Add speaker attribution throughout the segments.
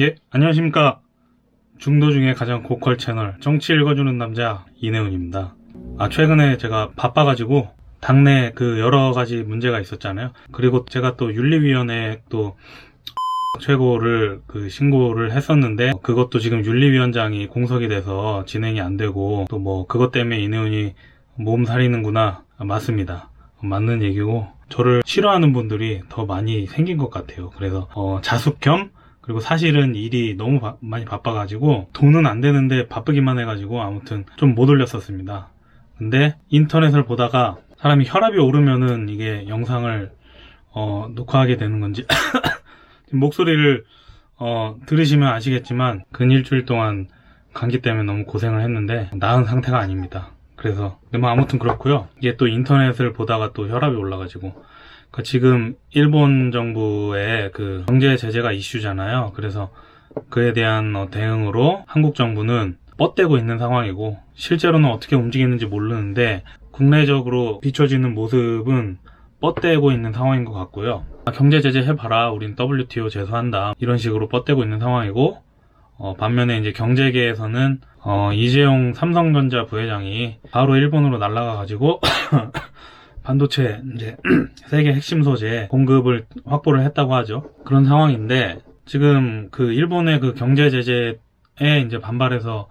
Speaker 1: 예, 안녕하십니까. 중도 중에 가장 고퀄 채널 정치 읽어주는 남자 이내훈입니다. 최근에 제가 바빠가지고 당내 그 여러 가지 문제가 있었잖아요. 그리고 제가 또 윤리위원회 또 최고를 신고를 했었는데 그것도 지금 윤리위원장이 공석이 돼서 진행이 안 되고 또 뭐 그것 때문에 이내훈이 몸살이는구나. 맞습니다. 맞는 얘기고 저를 싫어하는 분들이 더 많이 생긴 것 같아요. 그래서 자숙 겸 그리고 사실은 일이 너무 많이 바빠가지고 돈은 안 되는데 바쁘기만 해가지고 아무튼 좀 못 올렸었습니다. 근데 인터넷을 보다가 사람이 혈압이 오르면은 이게 영상을 녹화하게 되는 건지 목소리를 들으시면 아시겠지만 근 일주일 동안 감기 때문에 너무 고생을 했는데 나은 상태가 아닙니다. 그래서 뭐 아무튼 그렇고요. 이게 또 인터넷을 보다가 또 혈압이 올라가지고 지금 일본 정부의 그 경제 제재가 이슈잖아요. 그래서 그에 대한 대응으로 한국 정부는 뻗대고 있는 상황이고 실제로는 어떻게 움직이는지 모르는데 국내적으로 비춰지는 모습은 뻗대고 있는 상황인 것 같고요. 경제 제재 해봐라, 우린 WTO 제소한다, 이런 식으로 뻗대고 있는 상황이고 반면에 이제 경제계에서는 이재용 삼성전자 부회장이 바로 일본으로 날아가가지고 반도체 이제 세계 핵심 소재 공급을 확보를 했다고 하죠. 그런 상황인데 지금 그 일본의 그 경제 제재에 이제 반발해서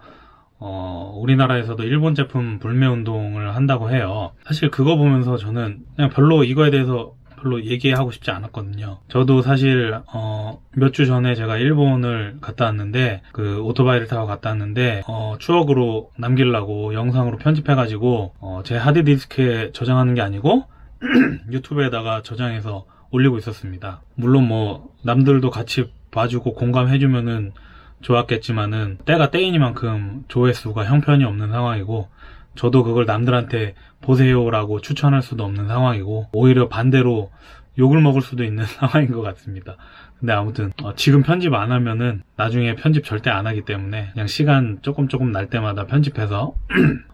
Speaker 1: 우리나라에서도 일본 제품 불매 운동을 한다고 해요. 사실 그거 보면서 저는 그냥 별로 이거에 대해서 별로 얘기하고 싶지 않았거든요. 저도 사실 몇 주 전에 제가 일본을 갔다 왔는데 그 오토바이를 타고 갔다 왔는데 추억으로 남기려고 영상으로 편집해가지고 제 하드디스크에 저장하는 게 아니고 유튜브에다가 저장해서 올리고 있었습니다. 물론 뭐 남들도 같이 봐주고 공감해주면은 좋았겠지만은 때가 때이니만큼 조회수가 형편이 없는 상황이고 저도 그걸 남들한테 보세요라고 추천할 수도 없는 상황이고 오히려 반대로 욕을 먹을 수도 있는 상황인 것 같습니다. 근데 아무튼 지금 편집 안 하면은 나중에 편집 절대 안 하기 때문에 그냥 시간 조금 날 때마다 편집해서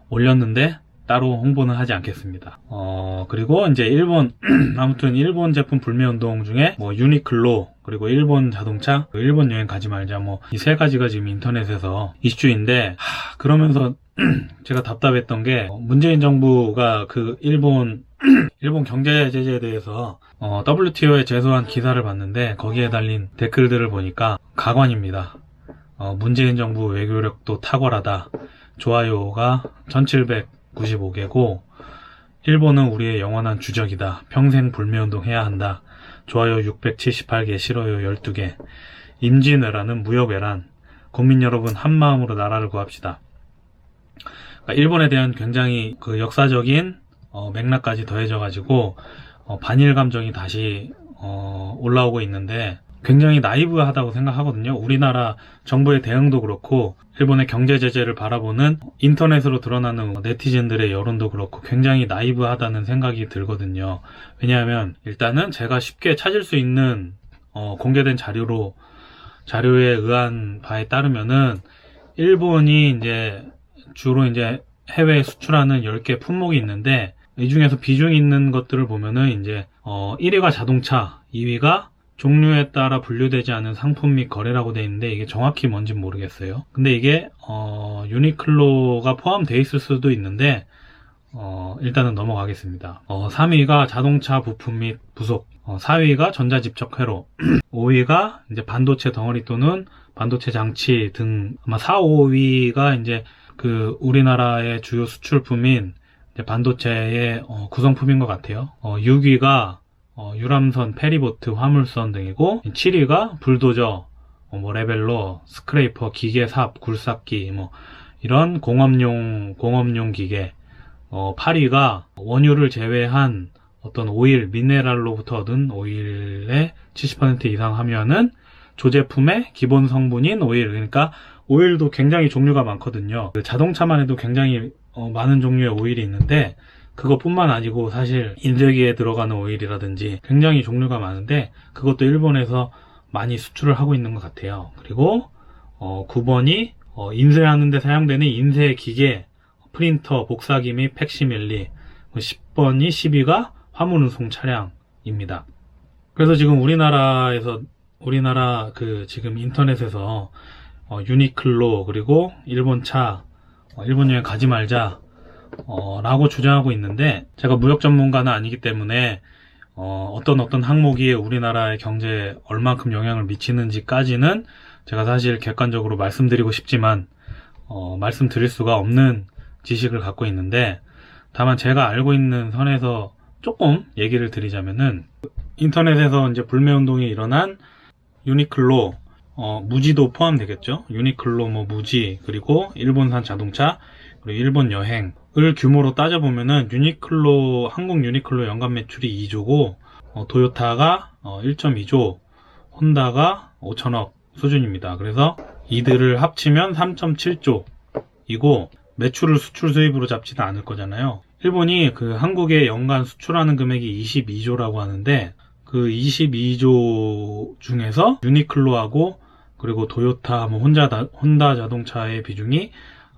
Speaker 1: 올렸는데 따로 홍보는 하지 않겠습니다. 그리고 이제 일본 아무튼 일본 제품 불매 운동 중에 뭐 유니클로 그리고 일본 자동차, 일본 여행 가지 말자 뭐 이 세 가지가 지금 인터넷에서 이슈인데 그러면서 제가 답답했던 게 문재인 정부가 그 일본 경제 제재에 대해서 WTO에 제소한 기사를 봤는데 거기에 달린 댓글들을 보니까 가관입니다. 문재인 정부 외교력도 탁월하다. 좋아요가 1795개고 일본은 우리의 영원한 주적이다. 평생 불매운동 해야 한다. 좋아요 678개, 싫어요 12개. 임진왜란은 무역외란. 국민 여러분 한마음으로 나라를 구합시다. 그러니까 일본에 대한 굉장히 그 역사적인 맥락까지 더해져가지고 반일 감정이 다시 올라오고 있는데 굉장히 나이브하다고 생각하거든요. 우리나라 정부의 대응도 그렇고 일본의 경제 제재를 바라보는 인터넷으로 드러나는 네티즌들의 여론도 그렇고 굉장히 나이브하다는 생각이 들거든요. 왜냐하면 일단은 제가 쉽게 찾을 수 있는 공개된 자료에 의한 바에 따르면은 일본이 이제 주로 이제 해외에 수출하는 10개 품목이 있는데 이 중에서 비중 있는 것들을 보면은 이제 1위가 자동차, 2위가 종류에 따라 분류되지 않은 상품 및 거래라고 되어 있는데 이게 정확히 뭔지 모르겠어요. 근데 이게 유니클로가 포함되어 있을 수도 있는데 일단은 넘어가겠습니다. 3위가 자동차 부품 및 부속, 4위가 전자집적 회로, 5위가 이제 반도체 덩어리 또는 반도체 장치 등 아마 4, 5위가 이제 그 우리나라의 주요 수출품인 반도체의 구성품인 것 같아요. 6위가 유람선, 페리보트, 화물선 등이고 7위가 불도저, 뭐 레벨러, 스크레이퍼, 기계, 삽, 굴삭기 뭐 이런 공업용 기계. 8위가 원유를 제외한 어떤 오일, 미네랄로부터 얻은 오일의 70% 이상 함유하는 조제품의 기본 성분인 오일. 그러니까 오일도 굉장히 종류가 많거든요. 자동차만 해도 굉장히 많은 종류의 오일이 있는데 그것뿐만 아니고 사실 인쇄기에 들어가는 오일이라든지 굉장히 종류가 많은데 그것도 일본에서 많이 수출을 하고 있는 것 같아요. 그리고 9번이 인쇄하는 데 사용되는 인쇄기계, 프린터, 복사기 및 팩시밀리. 10번이 10위가 화물운송 차량입니다. 그래서 지금 우리나라에서 우리나라 그 지금 인터넷에서 유니클로 그리고 일본 차, 일본 여행 가지 말자 라고 주장하고 있는데, 제가 무역 전문가는 아니기 때문에 어떤 항목이 우리나라의 경제에 얼만큼 영향을 미치는지까지는 제가 사실 객관적으로 말씀드리고 싶지만 말씀드릴 수가 없는 지식을 갖고 있는데, 다만 제가 알고 있는 선에서 조금 얘기를 드리자면은, 인터넷에서 이제 불매운동이 일어난 유니클로, 무지도 포함되겠죠. 유니클로 무지, 그리고 일본산 자동차, 그리고 일본 여행을 규모로 따져보면은 한국 유니클로 연간 매출이 2조고, 도요타가 1.2조, 혼다가 5천억 수준입니다. 그래서 이들을 합치면 3.7조이고, 매출을 수출 수입으로 잡지는 않을 거잖아요. 일본이 그 한국에 연간 수출하는 금액이 22조라고 하는데, 그 22조 중에서 유니클로하고 그리고 도요타, 혼다 자동차의 비중이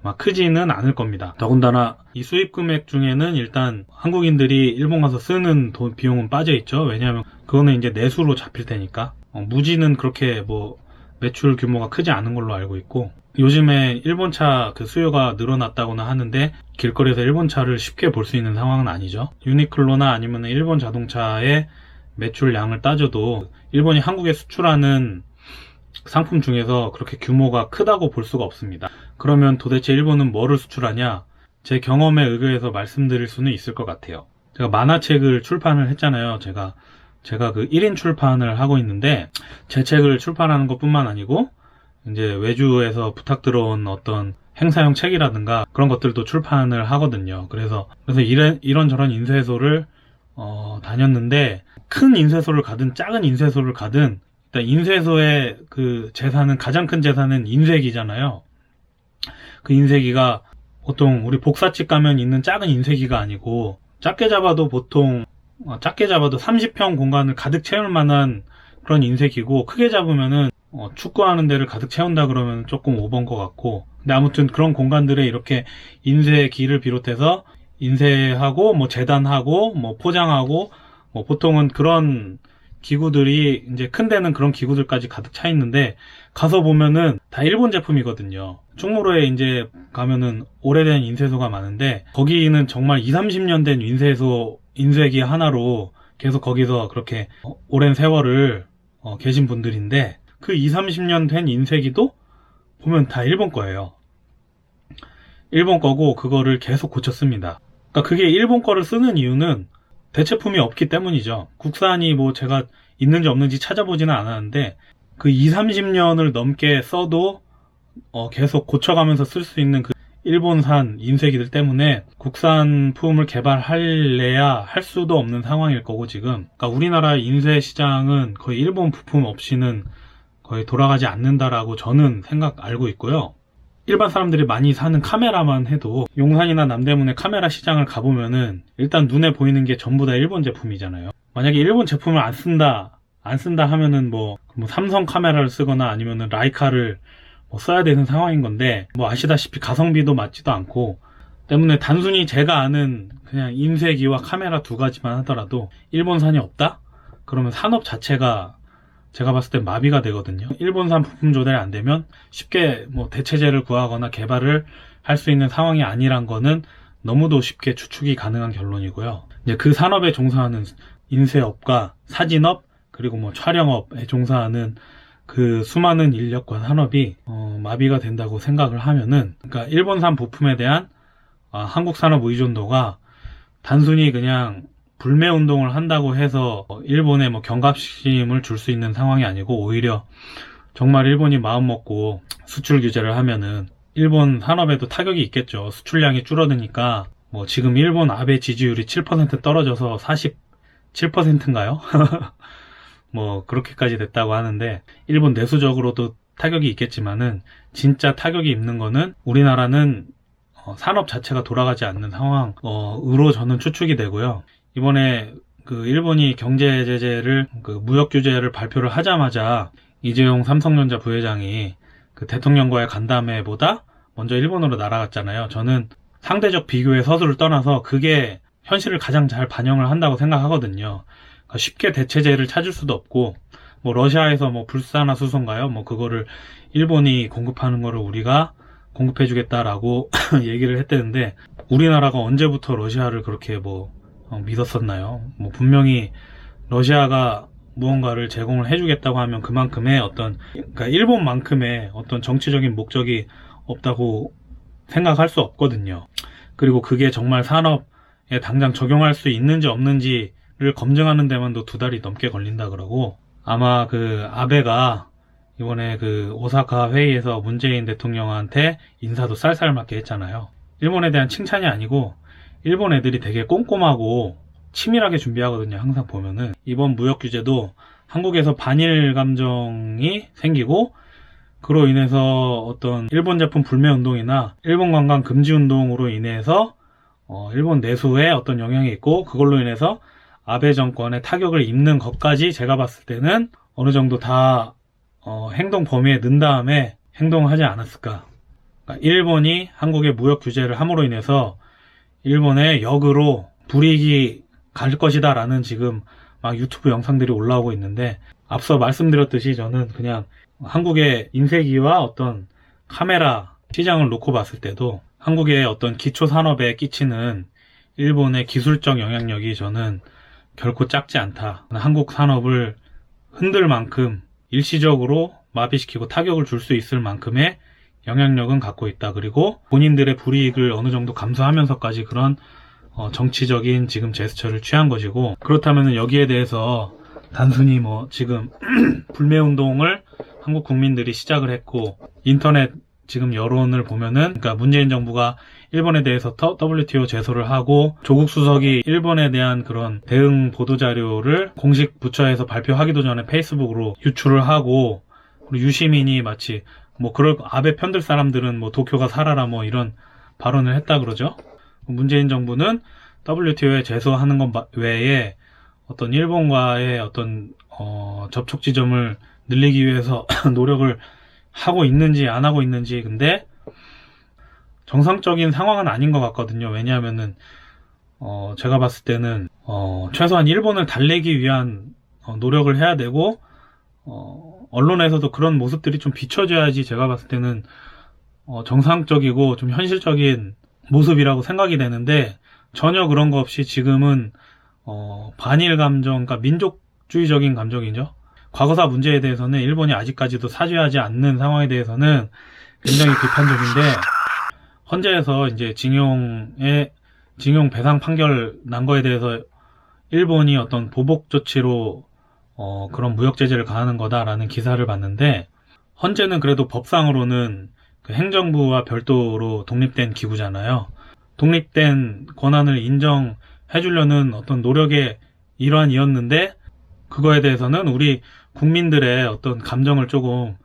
Speaker 1: 아마 크지는 않을 겁니다. 더군다나 이 수입 금액 중에는 일단 한국인들이 일본 가서 쓰는 비용은 빠져 있죠. 왜냐하면 그거는 이제 내수로 잡힐 테니까. 무지는 그렇게 매출 규모가 크지 않은 걸로 알고 있고, 요즘에 일본차 그 수요가 늘어났다고는 하는데 길거리에서 일본차를 쉽게 볼 수 있는 상황은 아니죠. 유니클로나 아니면 일본 자동차의 매출량을 따져도 일본이 한국에 수출하는 상품 중에서 그렇게 규모가 크다고 볼 수가 없습니다. 그러면 도대체 일본은 뭐를 수출하냐? 제 경험에 의거해서 말씀드릴 수는 있을 것 같아요. 제가 만화책을 출판을 했잖아요. 제가 그 1인 출판을 하고 있는데, 제 책을 출판하는 것뿐만 아니고 이제 외주에서 부탁 들어온 어떤 행사용 책이라든가 그런 것들도 출판을 하거든요. 그래서 이런저런 인쇄소를 다녔는데, 큰 인쇄소를 가든 작은 인쇄소를 가든 일단 인쇄소의 그 재산은, 가장 큰 재산은 인쇄기잖아요. 그 인쇄기가 보통 우리 복사집 가면 있는 작은 인쇄기가 아니고, 작게 잡아도 30평 공간을 가득 채울 만한 그런 인쇄기고, 크게 잡으면은 축구하는 데를 가득 채운다 그러면 조금 오버인 것 같고, 근데 아무튼 그런 공간들에 이렇게 인쇄기를 비롯해서 인쇄하고 재단하고 포장하고, 보통은 그런 기구들이, 이제 큰 데는 그런 기구들까지 가득 차 있는데, 가서 보면은 다 일본 제품이거든요. 충무로에 이제 가면은 오래된 인쇄소가 많은데, 거기는 정말 20-30년 된 인쇄기 하나로 계속 거기서 그렇게 오랜 세월을 계신 분들인데, 그 20-30년 된 인쇄기도 보면 다 일본 거예요. 일본 거고 그거를 계속 고쳤습니다. 그러니까 그게 일본 거를 쓰는 이유는 대체품이 없기 때문이죠. 국산이 제가 있는지 없는지 찾아보지는 않았는데, 그 20-30년을 넘게 써도 계속 고쳐가면서 쓸 수 있는 그 일본산 인쇄기들 때문에 국산품을 개발할래야 할 수도 없는 상황일 거고, 지금. 그러니까 우리나라 인쇄 시장은 거의 일본 부품 없이는 거의 돌아가지 않는다라고 저는 알고 있고요. 일반 사람들이 많이 사는 카메라만 해도 용산이나 남대문의 카메라 시장을 가보면은 일단 눈에 보이는 게 전부 다 일본 제품이잖아요. 만약에 일본 제품을 안 쓴다 하면은 삼성 카메라를 쓰거나 아니면은 라이카를 써야 되는 상황인 건데, 아시다시피 가성비도 맞지도 않고, 때문에 단순히 제가 아는 그냥 인쇄기와 카메라 두 가지만 하더라도 일본산이 없다? 그러면 산업 자체가 제가 봤을 때 마비가 되거든요. 일본산 부품 조달이 안 되면 쉽게 대체재를 구하거나 개발을 할 수 있는 상황이 아니란 거는 너무도 쉽게 추측이 가능한 결론이고요. 이제 그 산업에 종사하는 인쇄업과 사진업, 그리고 촬영업에 종사하는 그 수많은 인력과 산업이 마비가 된다고 생각을 하면은, 그러니까 일본산 부품에 대한 한국 산업 의존도가 단순히 그냥 불매 운동을 한다고 해서 일본에 경각심을 줄 수 있는 상황이 아니고, 오히려 정말 일본이 마음 먹고 수출 규제를 하면은 일본 산업에도 타격이 있겠죠. 수출량이 줄어드니까. 지금 일본 아베 지지율이 7% 떨어져서 47%인가요? 그렇게까지 됐다고 하는데, 일본 내수적으로도 타격이 있겠지만은 진짜 타격이 있는 거는 우리나라는 산업 자체가 돌아가지 않는 상황으로 저는 추측이 되고요. 이번에 그 일본이 경제 제재를, 무역 규제를 발표를 하자마자 이재용 삼성전자 부회장이 그 대통령과의 간담회보다 먼저 일본으로 날아갔잖아요. 저는 상대적 비교의 서술을 떠나서 그게 현실을 가장 잘 반영을 한다고 생각하거든요. 쉽게 대체제를 찾을 수도 없고, 뭐 러시아에서 뭐 불사나 수소인가요? 뭐 그거를 일본이 공급하는 거를 우리가 공급해주겠다라고 얘기를 했대는데, 우리나라가 언제부터 러시아를 그렇게 믿었었나요? 뭐 분명히 러시아가 무언가를 제공을 해주겠다고 하면 그만큼의 그러니까 일본만큼의 어떤 정치적인 목적이 없다고 생각할 수 없거든요. 그리고 그게 정말 산업에 당장 적용할 수 있는지 없는지를 검증하는 데만도 2달이 넘게 걸린다 그러고, 아마 그 아베가 이번에 그 오사카 회의에서 문재인 대통령한테 인사도 쌀쌀 맞게 했잖아요. 일본에 대한 칭찬이 아니고, 일본 애들이 되게 꼼꼼하고 치밀하게 준비하거든요. 항상 보면은 이번 무역 규제도 한국에서 반일 감정이 생기고, 그로 인해서 어떤 일본 제품 불매 운동이나 일본 관광 금지 운동으로 인해서 일본 내수에 어떤 영향이 있고, 그걸로 인해서 아베 정권에 타격을 입는 것까지 제가 봤을 때는 어느 정도 다 행동 범위에 넣은 다음에 행동을 하지 않았을까. 그러니까 일본이 한국에 무역 규제를 함으로 인해서 일본의 역으로 불이익이 갈 것이다 라는 지금 막 유튜브 영상들이 올라오고 있는데, 앞서 말씀드렸듯이 저는 그냥 한국의 인쇄기와 어떤 카메라 시장을 놓고 봤을 때도 한국의 어떤 기초 산업에 끼치는 일본의 기술적 영향력이 저는 결코 작지 않다. 한국 산업을 흔들 만큼 일시적으로 마비시키고 타격을 줄 수 있을 만큼의 영향력은 갖고 있다. 그리고 본인들의 불이익을 어느 정도 감수하면서까지 그런 정치적인 지금 제스처를 취한 것이고, 그렇다면 여기에 대해서 단순히 지금 불매운동을 한국 국민들이 시작을 했고, 인터넷 지금 여론을 보면은, 그러니까 문재인 정부가 일본에 대해서 WTO 제소를 하고, 조국 수석이 일본에 대한 그런 대응 보도자료를 공식 부처에서 발표하기도 전에 페이스북으로 유출을 하고, 그리고 유시민이 마치 그럴 아베 편들 사람들은 도쿄가 살아라 이런 발언을 했다 그러죠. 문재인 정부는 WTO에 제소하는 것 외에 어떤 일본과의 어떤 접촉 지점을 늘리기 위해서 노력을 하고 있는지 안 하고 있는지, 근데 정상적인 상황은 아닌 것 같거든요. 왜냐하면은 제가 봤을 때는 최소한 일본을 달래기 위한 노력을 해야 되고, 언론에서도 그런 모습들이 좀 비춰져야지 제가 봤을 때는 정상적이고 좀 현실적인 모습이라고 생각이 되는데, 전혀 그런 거 없이 지금은 반일 감정, 그러니까 민족주의적인 감정이죠. 과거사 문제에 대해서는 일본이 아직까지도 사죄하지 않는 상황에 대해서는 굉장히 비판적인데, 헌재에서 이제 징용 배상 판결 난 거에 대해서 일본이 어떤 보복 조치로 그런 무역 제재를 가하는 거다라는 기사를 봤는데, 헌재는 그래도 법상으로는 그 행정부와 별도로 독립된 기구잖아요. 독립된 권한을 인정해 주려는 어떤 노력의 일환이었는데, 그거에 대해서는 우리 국민들의 어떤 감정을 조금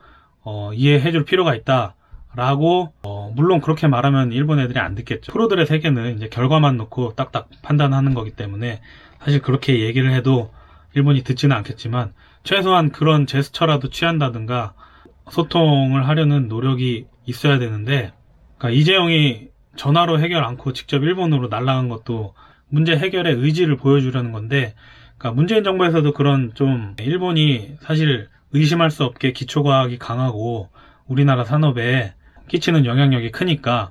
Speaker 1: 이해해 줄 필요가 있다라고, 물론 그렇게 말하면 일본 애들이 안 듣겠죠. 프로들의 세계는 이제 결과만 놓고 딱딱 판단하는 거기 때문에 사실 그렇게 얘기를 해도 일본이 듣지는 않겠지만, 최소한 그런 제스처라도 취한다든가 소통을 하려는 노력이 있어야 되는데, 그러니까 이재용이 전화로 해결 않고 직접 일본으로 날아간 것도 문제 해결의 의지를 보여주려는 건데, 그러니까 문재인 정부에서도 그런 좀 일본이 사실 의심할 수 없게 기초과학이 강하고 우리나라 산업에 끼치는 영향력이 크니까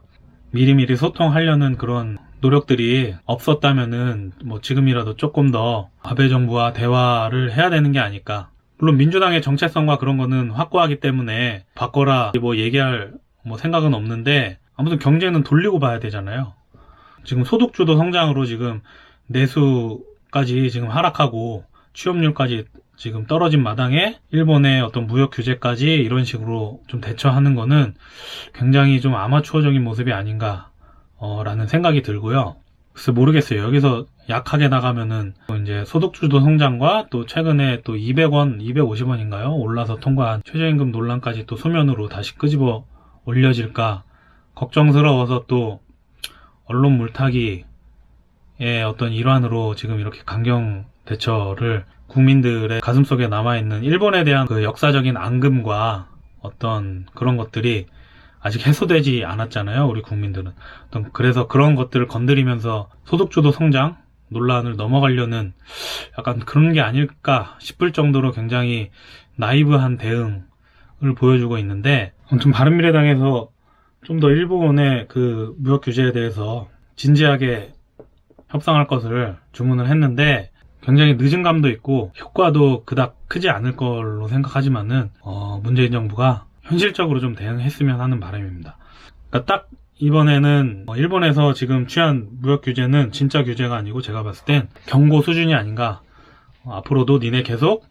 Speaker 1: 미리미리 소통하려는 그런 노력들이 없었다면은 지금이라도 조금 더 아베 정부와 대화를 해야 되는 게 아닐까. 물론 민주당의 정체성과 그런 거는 확고하기 때문에 바꿔라 얘기할 생각은 없는데, 아무튼 경제는 돌리고 봐야 되잖아요. 지금 소득주도 성장으로 지금 내수까지 지금 하락하고 취업률까지 지금 떨어진 마당에 일본의 어떤 무역 규제까지 이런 식으로 좀 대처하는 거는 굉장히 좀 아마추어적인 모습이 아닌가 라는 생각이 들고요. 글쎄 모르겠어요. 여기서 약하게 나가면은 이제 소득주도 성장과 또 최근에 또 200원, 250원인가요? 올라서 통과한 최저임금 논란까지 또 수면으로 다시 끄집어 올려질까 걱정스러워서, 또 언론 물타기의 어떤 일환으로 지금 이렇게 강경 대처를, 국민들의 가슴속에 남아있는 일본에 대한 그 역사적인 앙금과 어떤 그런 것들이 아직 해소되지 않았잖아요, 우리 국민들은. 그래서 그런 것들을 건드리면서 소득주도 성장, 논란을 넘어가려는 약간 그런 게 아닐까 싶을 정도로 굉장히 나이브한 대응을 보여주고 있는데, 아무튼 바른미래당에서 좀 더 일본의 그 무역 규제에 대해서 진지하게 협상할 것을 주문을 했는데, 굉장히 늦은 감도 있고 효과도 그닥 크지 않을 걸로 생각하지만은 문재인 정부가 현실적으로 좀 대응했으면 하는 바람입니다. 그러니까 딱 이번에는 일본에서 지금 취한 무역 규제는 진짜 규제가 아니고 제가 봤을 땐 경고 수준이 아닌가. 앞으로도 니네 계속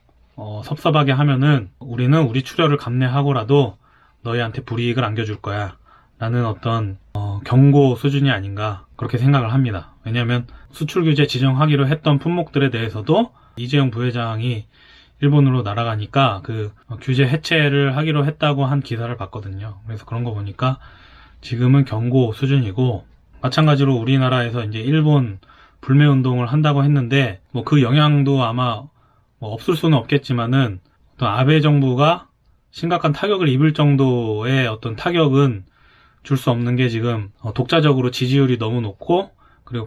Speaker 1: 섭섭하게 하면은 우리는 우리 출혈을 감내하고라도 너희한테 불이익을 안겨줄 거야 라는 어떤 경고 수준이 아닌가 그렇게 생각을 합니다. 왜냐하면 수출 규제 지정하기로 했던 품목들에 대해서도 이재용 부회장이 일본으로 날아가니까 그 규제 해체를 하기로 했다고 한 기사를 봤거든요. 그래서 그런 거 보니까 지금은 경고 수준이고, 마찬가지로 우리나라에서 이제 일본 불매 운동을 한다고 했는데 뭐 그 영향도 아마 뭐 없을 수는 없겠지만은 어떤 아베 정부가 심각한 타격을 입을 정도의 어떤 타격은 줄 수 없는 게 지금 독자적으로 지지율이 너무 높고, 그리고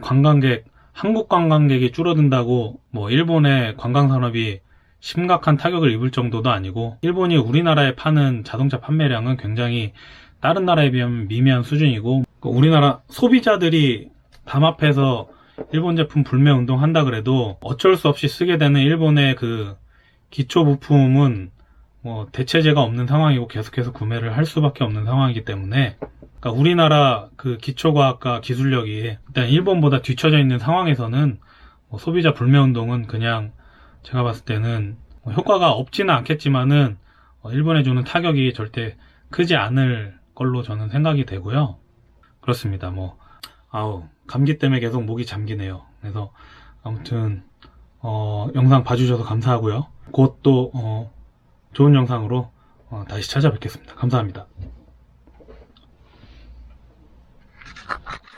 Speaker 1: 한국 관광객이 줄어든다고 뭐 일본의 관광산업이 심각한 타격을 입을 정도도 아니고, 일본이 우리나라에 파는 자동차 판매량은 굉장히 다른 나라에 비하면 미미한 수준이고, 우리나라 소비자들이 담합해서 일본 제품 불매 운동 한다 그래도 어쩔 수 없이 쓰게 되는 일본의 그 기초 부품은 뭐 대체제가 없는 상황이고 계속해서 구매를 할 수밖에 없는 상황이기 때문에, 그러니까 우리나라 그 기초과학과 기술력이 일단 일본보다 뒤처져 있는 상황에서는 소비자 불매 운동은 그냥 제가 봤을 때는 효과가 없지는 않겠지만은 일본에 주는 타격이 절대 크지 않을 걸로 저는 생각이 되고요. 그렇습니다. 감기 때문에 계속 목이 잠기네요. 그래서 아무튼 영상 봐주셔서 감사하고요. 곧 또 좋은 영상으로 다시 찾아뵙겠습니다. 감사합니다.